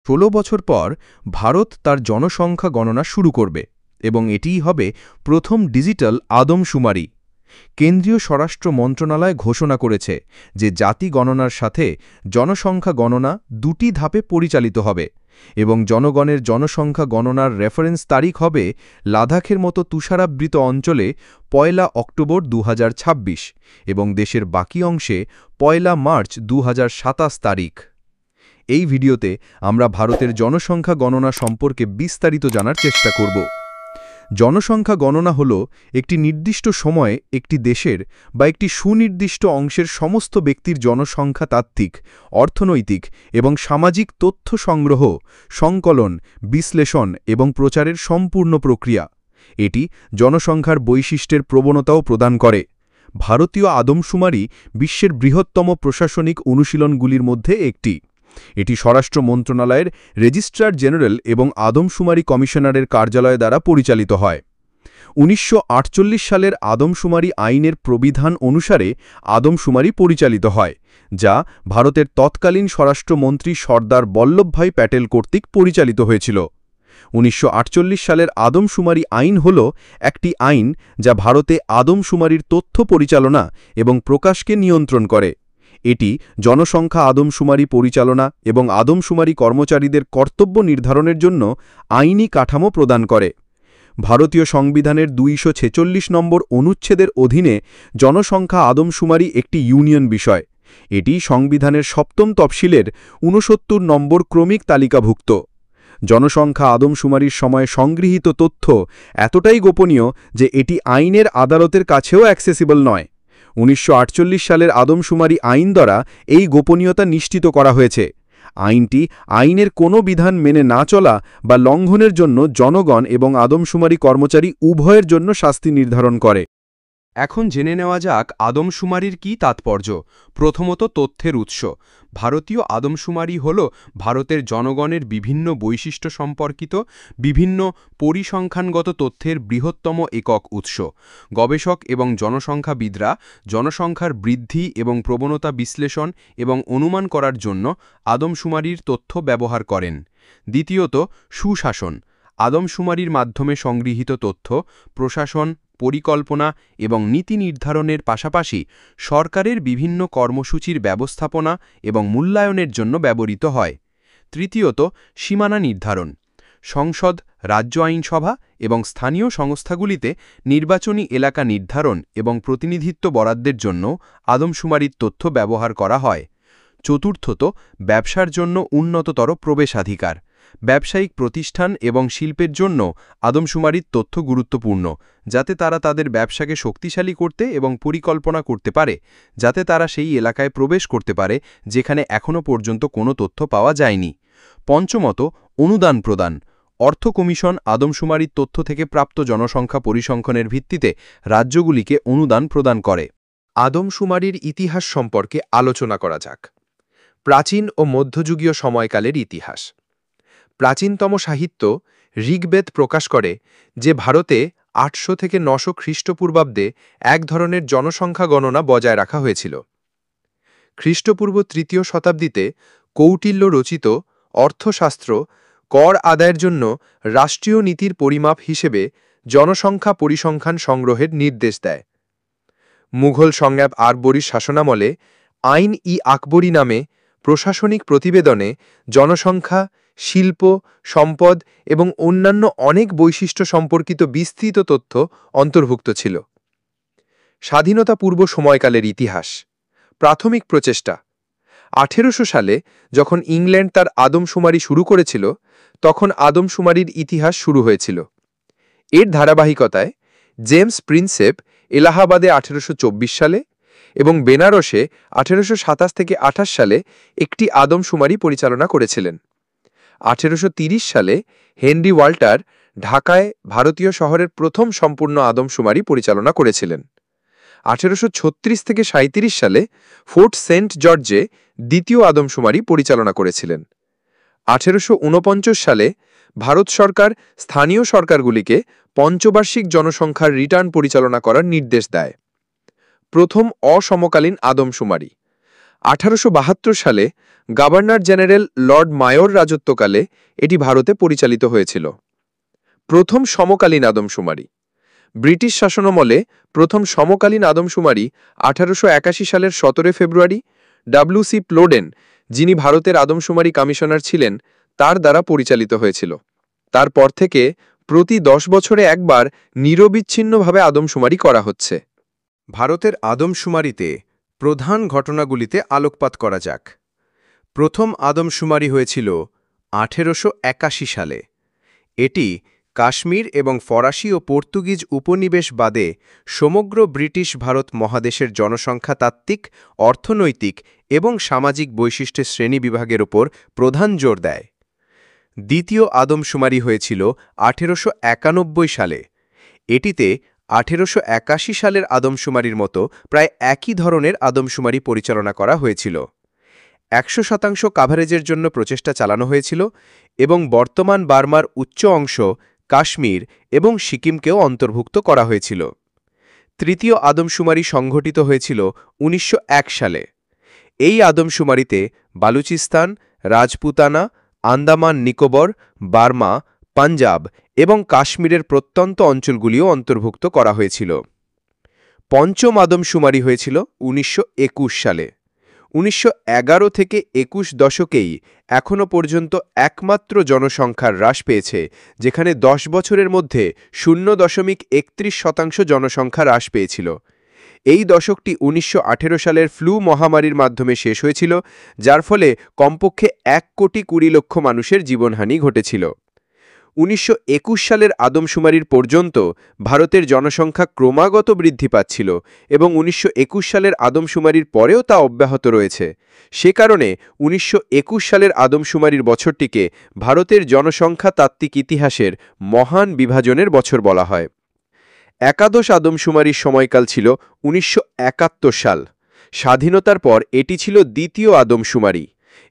16 বছর পর ভারত তার জনসংখ্যা গণনা শুরু করবে এবং এটিই হবে প্রথম ডিজিটাল আদমশুমারি। কেন্দ্রীয় স্বরাষ্ট্র মন্ত্রণালয় ঘোষণা করেছে যে জাতি গণনার সাথে জনসংখ্যা গণনা দুটি ধাপে পরিচালিত হবে এবং জনগণের জনসংখ্যা গণনার রেফারেন্স তারিখ হবে লাদাখের মতো তুষারাবৃত অঞ্চলে 1 অক্টোবর 2026 এবং দেশের বাকি অংশে 1 মার্চ 2027 তারিখ। এই ভিডিওতে আমরা ভারতের জনসংখ্যা গণনা সম্পর্কে বিস্তারিত জানার চেষ্টা করব। জনসংখ্যা গণনা হল একটি নির্দিষ্ট সময়ে একটি দেশের বা একটি সুনির্দিষ্ট অংশের সমস্ত ব্যক্তির জনসংখ্যা তাত্ত্বিক, অর্থনৈতিক এবং সামাজিক তথ্য সংগ্রহ, সংকলন, বিশ্লেষণ এবং প্রচারের সম্পূর্ণ প্রক্রিয়া। এটি জনসংখ্যার বৈশিষ্ট্যের প্রবণতাও প্রদান করে। ভারতীয় আদমশুমারি বিশ্বের বৃহত্তম প্রশাসনিক অনুশীলনগুলির মধ্যে একটি। এটি স্বরাষ্ট্র মন্ত্রণালয়ের রেজিস্ট্রার জেনারেল এবং আদমশুমারি কমিশনারের কার্যালয় দ্বারা পরিচালিত হয়। 1948 সালের আদমশুমারি আইনের প্রবিধান অনুসারে আদমশুমারি পরিচালিত হয়, যা ভারতের তৎকালীন স্বরাষ্ট্রমন্ত্রী সর্দার বল্লভভাই প্যাটেল কর্তৃক পরিচালিত হয়েছিল। 1948 সালের আদমশুমারি আইন হল একটি আইন যা ভারতে আদমশুমারির তথ্য পরিচালনা এবং প্রকাশকে নিয়ন্ত্রণ করে। এটি জনসংখ্যা আদমশুমারি পরিচালনা এবং আদমশুমারি কর্মচারীদের কর্তব্য নির্ধারণের জন্য আইনি কাঠামো প্রদান করে। ভারতীয় সংবিধানের 246 নম্বর অনুচ্ছেদের অধীনে জনসংখ্যা আদমশুমারি একটি ইউনিয়ন বিষয়। এটি সংবিধানের 7ম তফসিলের 69 নম্বর ক্রমিক তালিকাভুক্ত। জনসংখ্যা আদমশুমারির সময় সংগৃহীত তথ্য এতটাই গোপনীয় যে এটি আইনের আদালতের কাছেও অ্যাক্সেসিবল নয়। 1948 সালের আদমশুমারি আইন দ্বারা এই গোপনীয়তা নিশ্চিত করা হয়েছে। আইনটি আইনের কোনো বিধান মেনে না চলা বা লঙ্ঘনের জন্য জনগণ এবং আদমশুমারি কর্মচারী উভয়ের জন্য শাস্তি নির্ধারণ করে। এখন জেনে নেওয়া যাক আদমশুমারির কী তাৎপর্য। প্রথমত, তথ্যের উৎস। ভারতীয় আদমশুমারি হল ভারতের জনগণের বিভিন্ন বৈশিষ্ট্য সম্পর্কিত বিভিন্ন পরিসংখ্যানগত তথ্যের বৃহত্তম একক উৎস। গবেষক এবং জনসংখ্যাবিদরা জনসংখ্যার বৃদ্ধি এবং প্রবণতা বিশ্লেষণ এবং অনুমান করার জন্য আদমশুমারির তথ্য ব্যবহার করেন। দ্বিতীয়ত, সুশাসন। আদমশুমারির মাধ্যমে সংগৃহীত তথ্য প্রশাসন, পরিকল্পনা এবং নীতি নির্ধারণের পাশাপাশি সরকারের বিভিন্ন কর্মসূচির ব্যবস্থাপনা এবং মূল্যায়নের জন্য ব্যবহৃত হয়। তৃতীয়ত, সীমানা নির্ধারণ। সংসদ, রাজ্য আইনসভা এবং স্থানীয় সংস্থাগুলিতে নির্বাচনী এলাকা নির্ধারণ এবং প্রতিনিধিত্ব বরাদ্দের জন্য আদমশুমারির তথ্য ব্যবহার করা হয়। চতুর্থত, ব্যবসার জন্য উন্নততর প্রবেশাধিকার। ব্যবসায়িক প্রতিষ্ঠান এবং শিল্পের জন্য আদমশুমারির তথ্য গুরুত্বপূর্ণ, যাতে তারা তাদের ব্যবসাকে শক্তিশালী করতে এবং পরিকল্পনা করতে পারে, যাতে তারা সেই এলাকায় প্রবেশ করতে পারে যেখানে এখনও পর্যন্ত কোনো তথ্য পাওয়া যায়নি। পঞ্চমত, অনুদান প্রদান। অর্থ কমিশন আদমশুমারির তথ্য থেকে প্রাপ্ত জনসংখ্যা পরিসংখ্যানের ভিত্তিতে রাজ্যগুলিকে অনুদান প্রদান করে। আদমশুমারির ইতিহাস সম্পর্কে আলোচনা করা যাক। প্রাচীন ও মধ্যযুগীয় সময়কালের ইতিহাস। প্রাচীনতম সাহিত্য ঋগ্বেদ প্রকাশ করে যে ভারতে 800 থেকে 900 খ্রিস্টপূর্বাব্দে এক ধরনের জনসংখ্যা গণনা বজায় রাখা হয়েছিল। খ্রিস্টপূর্ব 3য় শতাব্দীতে কৌটিল্য রচিত অর্থশাস্ত্র কর আদায়ের জন্য রাষ্ট্রীয় নীতির পরিমাপ হিসেবে জনসংখ্যা পরিসংখ্যান সংগ্রহের নির্দেশ দেয়। মুঘল সংজ্ঞাব আকবরীর শাসনামলে আইন-ই-আকবরী নামে প্রশাসনিক প্রতিবেদনে জনসংখ্যা, শিল্প, সম্পদ এবং অন্যান্য অনেক বৈশিষ্ট্য সম্পর্কিত বিস্তৃত তথ্য অন্তর্ভুক্ত ছিল। স্বাধীনতা পূর্ব সময়কালের ইতিহাস। প্রাথমিক প্রচেষ্টা। 1800 সালে যখন ইংল্যান্ড তার আদমশুমারি শুরু করেছিল, তখন আদমশুমারির ইতিহাস শুরু হয়েছিল। এর ধারাবাহিকতায় জেমস প্রিন্সেপ এলাহাবাদে 1824 সালে এবং বেনারসে 1827 থেকে 28 সালে একটি আদমশুমারি পরিচালনা করেছিলেন। 1830 সালে হেনরি ওয়াল্টার ঢাকায় ভারতীয় শহরের প্রথম সম্পূর্ণ আদমশুমারি পরিচালনা করেছিলেন। 1836 থেকে 37 সালে ফোর্ট সেন্ট জর্জে দ্বিতীয় আদমশুমারি পরিচালনা করেছিলেন। 1849 সালে ভারত সরকার স্থানীয় সরকারগুলিকে পঞ্চবার্ষিক জনসংখ্যার রিটার্ন পরিচালনা করার নির্দেশ দেয়। প্রথম অসমকালীন আদমশুমারি 1872 সালে গভর্নর জেনারেল লর্ড মায়োর রাজত্বকালে এটি ভারতে পরিচালিত হয়েছিল। প্রথম সমকালীন আদমশুমারি। ব্রিটিশ শাসনামলে প্রথম সমকালীন আদমশুমারি 1881 সালের 17 ফেব্রুয়ারি ডব্লিউ.সি. প্লোডেন, যিনি ভারতের আদমশুমারি কমিশনার ছিলেন, তার দ্বারা পরিচালিত হয়েছিল। তারপর থেকে প্রতি 10 বছরে একবার নিরবিচ্ছিন্নভাবে আদমশুমারি করা হচ্ছে। ভারতের আদমশুমারিতে প্রধান ঘটনাগুলিতে আলোকপাত করা যাক। প্রথম আদমশুমারি হয়েছিল 1881 সালে। এটি কাশ্মীর এবং ফরাসি ও পর্তুগিজ উপনিবেশ বাদে সমগ্র ব্রিটিশ ভারত মহাদেশের জনসংখ্যাতাত্ত্বিক, অর্থনৈতিক এবং সামাজিক বৈশিষ্ট্যের শ্রেণীবিভাগের ওপর প্রধান জোর দেয়। দ্বিতীয় আদমশুমারি হয়েছিল 1891 সালে। এটিতে 1881 সালের আদমশুমারির মতো প্রায় একই ধরনের আদমশুমারি পরিচালনা করা হয়েছিল। 100% কাভারেজের জন্য প্রচেষ্টা চালানো হয়েছিল এবং বর্তমান বার্মার উচ্চ অংশ, কাশ্মীর এবং সিকিমকেও অন্তর্ভুক্ত করা হয়েছিল। তৃতীয় আদমশুমারি সংঘটিত হয়েছিল 1901 সালে। এই আদমশুমারিতে বালুচিস্তান, রাজপুতানা, আন্দামান নিকোবর, বার্মা, পাঞ্জাব এবং কাশ্মীরের প্রত্যন্ত অঞ্চলগুলিও অন্তর্ভুক্ত করা হয়েছিল। পঞ্চম আদমশুমারি হয়েছিল 1921 সালে। 1911 থেকে 21 দশকেই এখনও পর্যন্ত একমাত্র জনসংখ্যার হ্রাস পেয়েছে যেখানে 10 বছরের মধ্যে 0.31% জনসংখ্যা হ্রাস পেয়েছিল। এই দশকটি 1918 সালের ফ্লু মহামারীর মাধ্যমে শেষ হয়েছিল, যার ফলে কমপক্ষে 1,20,00,000 লক্ষ মানুষের জীবনহানি ঘটেছিল। 1921 সালের আদমশুমারির পর্যন্ত ভারতের জনসংখ্যা ক্রমাগত বৃদ্ধি পাচ্ছিল এবং 1921 সালের আদমশুমারির পরেও তা অব্যাহত রয়েছে। সে কারণে 1921 সালের আদমশুমারির বছরটিকে ভারতের জনসংখ্যাতাত্ত্বিক ইতিহাসের মহান বিভাজনের বছর বলা হয়। একাদশ আদমশুমারির সময়কাল ছিল 1971 সাল। স্বাধীনতার পর এটি ছিল দ্বিতীয় আদমশুমারি।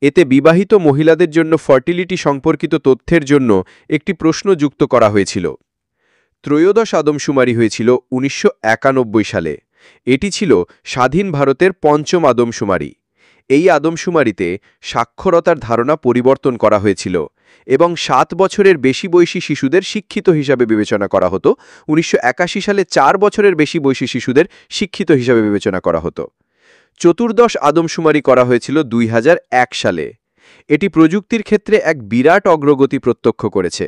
এতে বিবাহিত মহিলাদের জন্য ফার্টিলিটি সম্পর্কিত তথ্যের জন্য একটি প্রশ্ন যুক্ত করা হয়েছিল। ত্রয়োদশ আদমশুমারি হয়েছিল 1991 সালে। এটি ছিল স্বাধীন ভারতের পঞ্চম আদমশুমারি। এই আদমশুমারিতে সাক্ষরতার ধারণা পরিবর্তন করা হয়েছিল এবং 7 বছরের বেশি বয়সী শিশুদের শিক্ষিত হিসাবে বিবেচনা করা হতো। 1981 সালে 4 বছরের বেশি বয়সী শিশুদের শিক্ষিত হিসাবে বিবেচনা করা হতো। চতুর্দশ আদমশুমারি করা হয়েছিল 2001 সালে। এটি প্রযুক্তির ক্ষেত্রে এক বিরাট অগ্রগতি প্রত্যক্ষ করেছে।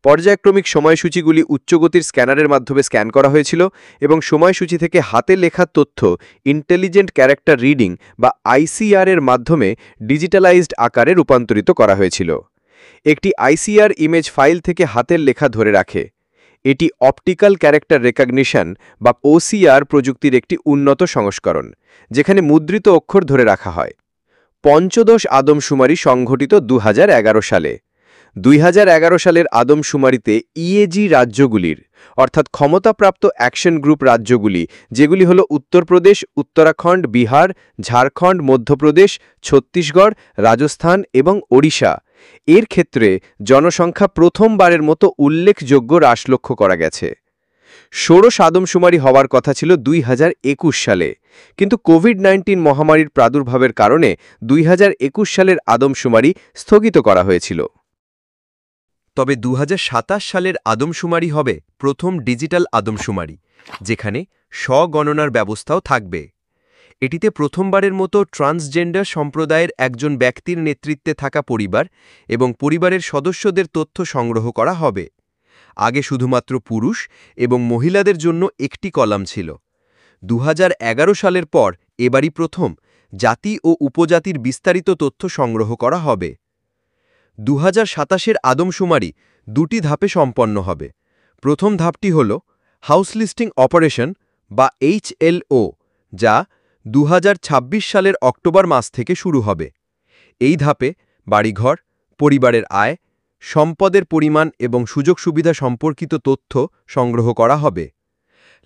পর্যায়ক্রমিক সময়সূচিগুলি উচ্চগতির স্ক্যানারের মাধ্যমে স্ক্যান করা হয়েছিল এবং সময়সূচি থেকে হাতে লেখা তথ্য ইন্টেলিজেন্ট ক্যারেক্টার রিডিং বা আইসিআর এর মাধ্যমে ডিজিটালাইজড আকারে রূপান্তরিত করা হয়েছিল। একটি আইসিআর ইমেজ ফাইল থেকে হাতের লেখা ধরে রাখে। এটি অপটিক্যাল ক্যারেক্টার রেকগনিশন বা ওসিআর প্রযুক্তির একটি উন্নত সংস্করণ, যেখানে মুদ্রিত অক্ষর ধরে রাখা হয়। পঞ্চদশ আদমশুমারি সংঘটিত 2011 সালে। 2011 সালের আদমশুমারিতে ইএজি রাজ্যগুলির অর্থাৎ ক্ষমতাপ্রাপ্ত অ্যাকশন গ্রুপ রাজ্যগুলি, যেগুলি হল উত্তরপ্রদেশ, উত্তরাখণ্ড, বিহার, ঝাড়খণ্ড, মধ্যপ্রদেশ, ছত্তিশগড়, রাজস্থান এবং ওড়িশা, এর ক্ষেত্রে জনসংখ্যা প্রথমবারের মতো উল্লেখযোগ্য হ্রাস লক্ষ্য করা গেছে। ষোড়শ আদমশুমারি হওয়ার কথা ছিল 2021 সালে, কিন্তু কোভিড-19 মহামারীর প্রাদুর্ভাবের কারণে 2021 সালের আদমশুমারি স্থগিত করা হয়েছিল। তবে 2027 সালের আদমশুমারি হবে প্রথম ডিজিটাল আদমশুমারি, যেখানে স্বগণনার ব্যবস্থাও থাকবে। এটিতে প্রথমবারের মতো ট্রান্সজেন্ডার সম্প্রদায়ের একজন ব্যক্তির নেতৃত্বে থাকা পরিবার এবং পরিবারের সদস্যদের তথ্য সংগ্রহ করা হবে। আগে শুধুমাত্র পুরুষ এবং মহিলাদের জন্য একটি কলাম ছিল। 2011 সালের পর এবারই প্রথম জাতি ও উপজাতির বিস্তারিত তথ্য সংগ্রহ করা হবে। 2027 আদমশুমারি দুটি ধাপে সম্পন্ন হবে। প্রথম ধাপটি হল হাউস লিস্টিং অপারেশন বা HLO, যা 2026 সালের অক্টোবর মাস থেকে শুরু হবে। এই ধাপে বাড়িঘর, পরিবারের আয়, সম্পদের পরিমাণ এবং সুযোগ সুবিধা সম্পর্কিত তথ্য সংগ্রহ করা হবে।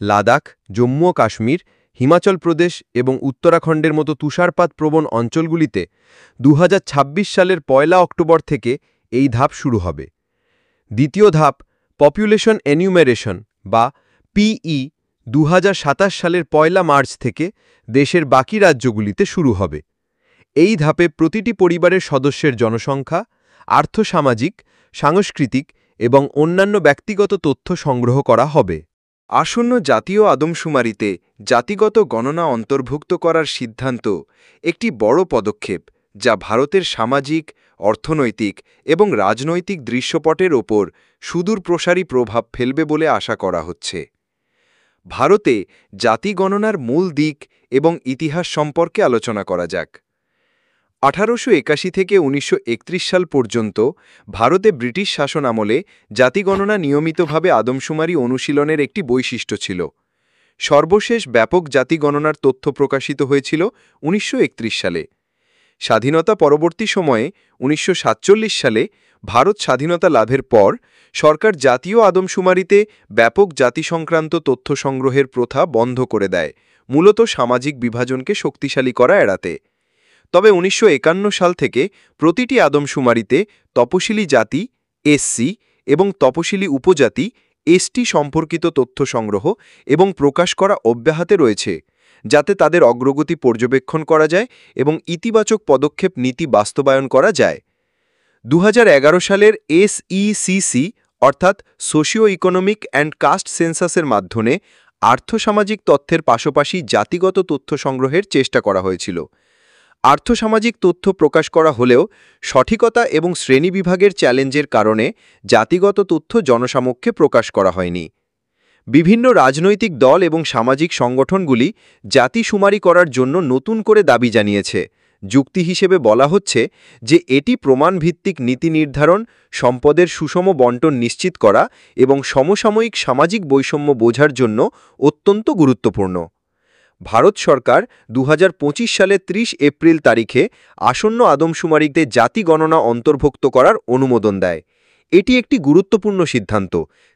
লাদাখ, জম্মু ও কাশ্মীর, হিমাচল প্রদেশ এবং উত্তরাখণ্ডের মতো তুষারপাতপ্রবণ অঞ্চলগুলিতে 2026 সালের 1 অক্টোবর থেকে এই ধাপ শুরু হবে। দ্বিতীয় ধাপ পপুলেশন এনিউমেরেশন বা PE 2027 সালের 1 মার্চ থেকে দেশের বাকি রাজ্যগুলিতে শুরু হবে। এই ধাপে প্রতিটি পরিবারের সদস্যের জনসংখ্যা, আর্থসামাজিক, সাংস্কৃতিক এবং অন্যান্য ব্যক্তিগত তথ্য সংগ্রহ করা হবে। আসন্ন জাতীয় আদমশুমারিতে জাতিগত গণনা অন্তর্ভুক্ত করার সিদ্ধান্ত একটি বড় পদক্ষেপ, যা ভারতের সামাজিক, অর্থনৈতিক এবং রাজনৈতিক দৃশ্যপটের ওপর সুদূরপ্রসারী প্রভাব ফেলবে বলে আশা করা হচ্ছে। ভারতে জাতি গণনার মূল দিক এবং ইতিহাস সম্পর্কে আলোচনা করা যাক। 1881 থেকে 1931 সাল পর্যন্ত ভারতে ব্রিটিশ শাসন আমলে জাতিগণনা নিয়মিতভাবে আদমশুমারি অনুশীলনের একটি বৈশিষ্ট্য ছিল। সর্বশেষ ব্যাপক জাতিগণনার তথ্য প্রকাশিত হয়েছিল 1931 সালে। স্বাধীনতা পরবর্তী সময়ে 1947 সালে ভারত স্বাধীনতা লাভের পর সরকার জাতীয় আদমশুমারিতে ব্যাপক জাতিসংক্রান্ত তথ্য সংগ্রহের প্রথা বন্ধ করে দেয়, মূলত সামাজিক বিভাজনকে শক্তিশালী করা এড়াতে। তবে 1951 সাল থেকে প্রতিটি আদমশুমারিতে তপশিলি জাতি এসসি এবং তপশিলি উপজাতি এসটি সম্পর্কিত তথ্য সংগ্রহ এবং প্রকাশ করা অব্যাহত রয়েছে, যাতে তাদের অগ্রগতি পর্যবেক্ষণ করা যায় এবং ইতিবাচক পদক্ষেপ নীতি বাস্তবায়ন করা যায়। 2011 সালের এসইসিসি অর্থাৎ সোশিও ইকোনমিক অ্যান্ড কাস্ট সেন্সাসের মাধ্যমে আর্থসামাজিক তথ্যের পাশাপাশি জাতিগত তথ্য সংগ্রহের চেষ্টা করা হয়েছিল। আর্থসামাজিক তথ্য প্রকাশ করা হলেও সঠিকতা এবং শ্রেণীবিভাগের চ্যালেঞ্জের কারণে জাতিগত তথ্য জনসমক্ষে প্রকাশ করা হয়নি। বিভিন্ন রাজনৈতিক দল এবং সামাজিক সংগঠনগুলি জাতিশুমারি করার জন্য নতুন করে দাবি জানিয়েছে। যুক্তি হিসেবে বলা হচ্ছে যে এটি প্রমাণভিত্তিক নীতি নির্ধারণ, সম্পদের সুষম বণ্টন নিশ্চিত করা এবং সমসাময়িক সামাজিক বৈষম্য বোঝার জন্য অত্যন্ত গুরুত্বপূর্ণ। ভারত সরকার 2025 সালের 30 এপ্রিল তারিখে আসন্ন আদমশুমারিতে জাতি গণনা অন্তর্ভুক্ত করার অনুমোদন দেয়। এটি একটি গুরুত্বপূর্ণ সিদ্ধান্ত,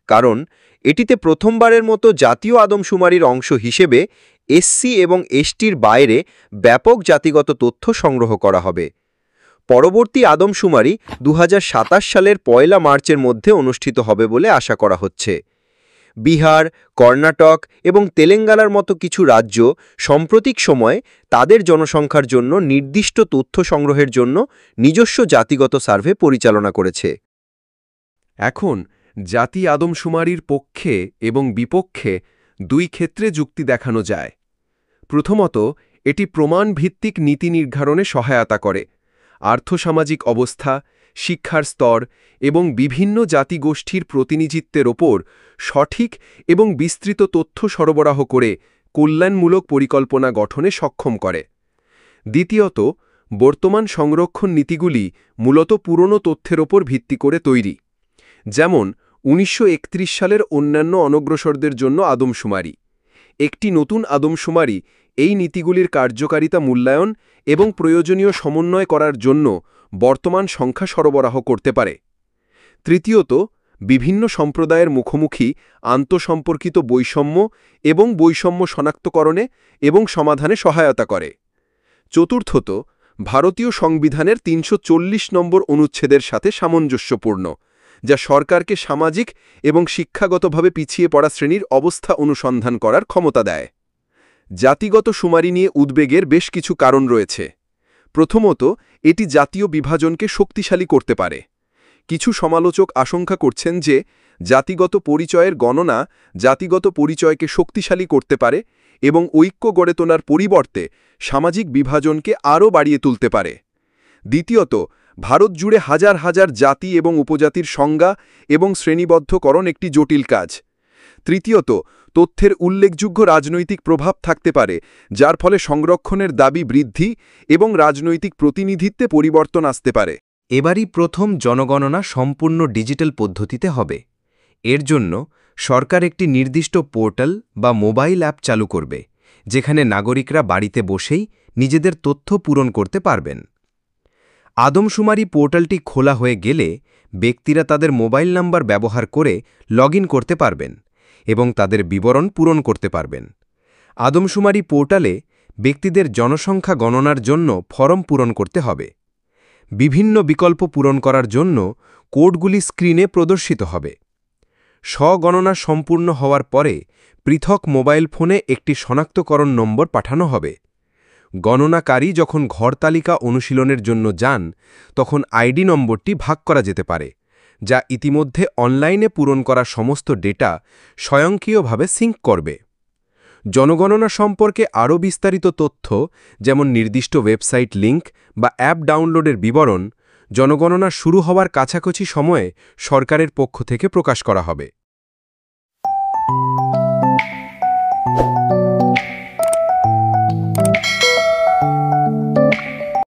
কারণ এটিতে প্রথমবারের মতো জাতীয় আদমশুমারির অংশ হিসেবে এসসি এবং এসটির বাইরে ব্যাপক জাতিগত তথ্য সংগ্রহ করা হবে। পরবর্তী আদমশুমারি 2027 সালের 1 মার্চের মধ্যে অনুষ্ঠিত হবে বলে আশা করা হচ্ছে। বিহার, কর্ণাটক এবং তেলেঙ্গানার মতো কিছু রাজ্য সাম্প্রতিক সময়ে তাদের জনসংখ্যার জন্য নির্দিষ্ট তথ্য সংগ্রহের জন্য নিজস্ব জাতিগত সার্ভে পরিচালনা করেছে। এখন জাতি আদমশুমারির পক্ষে এবং বিপক্ষে দুই ক্ষেত্রে যুক্তি দেখানো যায়। প্রথমত, এটি প্রমাণভিত্তিক নীতি নির্ধারণে সহায়তা করে। আর্থসামাজিক অবস্থা, শিক্ষার স্তর এবং বিভিন্ন জাতিগোষ্ঠীর প্রতিনিধিত্বের ওপর সঠিক এবং বিস্তৃত তথ্য সরবরাহ করে কল্যাণমূলক পরিকল্পনা গঠনে সক্ষম করে। দ্বিতীয়ত, বর্তমান সংরক্ষণ নীতিগুলি মূলত পুরনো তথ্যের ওপর ভিত্তি করে তৈরি, যেমন 1931 সালের অন্যান্য অনগ্রসরদের জন্য আদমশুমারি। একটি নতুন আদমশুমারি এই নীতিগুলির কার্যকারিতা মূল্যায়ন এবং প্রয়োজনীয় সমন্বয় করার জন্য বর্তমান সংখ্যা সরবরাহ করতে পারে। তৃতীয়ত, বিভিন্ন সম্প্রদায়ের মুখোমুখি আন্তঃসম্পর্কিত বৈষম্য এবং বৈষম্য শনাক্তকরণে এবং সমাধানে সহায়তা করে। চতুর্থত, ভারতীয় সংবিধানের 340 নম্বর অনুচ্ছেদের সাথে সামঞ্জস্যপূর্ণ, যা সরকারকে সামাজিক এবং শিক্ষাগতভাবে পিছিয়ে পড়া শ্রেণীর অবস্থা অনুসন্ধান করার ক্ষমতা দেয়। জাতিগত শুমারি নিয়ে উদ্বেগের বেশ কিছু কারণ রয়েছে। প্রথমত, এটি জাতীয় বিভাজনকে শক্তিশালী করতে পারে। কিছু সমালোচক আশঙ্কা করছেন যে জাতিগত পরিচয়ের গণনা জাতিগত পরিচয়কে শক্তিশালী করতে পারে এবং ঐক্য গড়ে তোলার পরিবর্তে সামাজিক বিভাজনকে আরও বাড়িয়ে তুলতে পারে। দ্বিতীয়ত, ভারত জুড়ে হাজার হাজার জাতি এবং উপজাতির সংজ্ঞা এবং শ্রেণীবদ্ধকরণ একটি জটিল কাজ। তৃতীয়ত, তথ্যের উল্লেখযোগ্য রাজনৈতিক প্রভাব থাকতে পারে, যার ফলে সংরক্ষণের দাবি বৃদ্ধি এবং রাজনৈতিক প্রতিনিধিত্বে পরিবর্তন আসতে পারে। এবারই প্রথম জনগণনা সম্পূর্ণ ডিজিটাল পদ্ধতিতে হবে। এর জন্য সরকার একটি নির্দিষ্ট পোর্টাল বা মোবাইল অ্যাপ চালু করবে, যেখানে নাগরিকরা বাড়িতে বসেই নিজেদের তথ্য পূরণ করতে পারবেন। আদমশুমারি পোর্টালটি খোলা হয়ে গেলে ব্যক্তিরা তাদের মোবাইল নাম্বার ব্যবহার করে লগইন করতে পারবেন এবং তাদের বিবরণ পূরণ করতে পারবেন। আদমশুমারি পোর্টালে ব্যক্তিদের জনসংখ্যা গণনার জন্য ফরম পূরণ করতে হবে। বিভিন্ন বিকল্প পূরণ করার জন্য কোডগুলি স্ক্রিনে প্রদর্শিত হবে। স্বগণনা সম্পূর্ণ হওয়ার পরে পৃথক মোবাইল ফোনে একটি শনাক্তকরণ নম্বর পাঠানো হবে। গণনাকারী যখন ঘর তালিকা অনুশীলনের জন্য যান তখন আইডি নম্বরটি ভাগ করা যেতে পারে, যা ইতিমধ্যে অনলাইনে পূরণ করা সমস্ত ডেটা স্বয়ংক্রিয়ভাবে সিঙ্ক করবে। জনগণনা সম্পর্কে আরও বিস্তারিত তথ্য, যেমন নির্দিষ্ট ওয়েবসাইট লিঙ্ক বা অ্যাপ ডাউনলোডের বিবরণ, জনগণনা শুরু হওয়ার কাছাকাছি সময়ে সরকারের পক্ষ থেকে প্রকাশ করা হবে।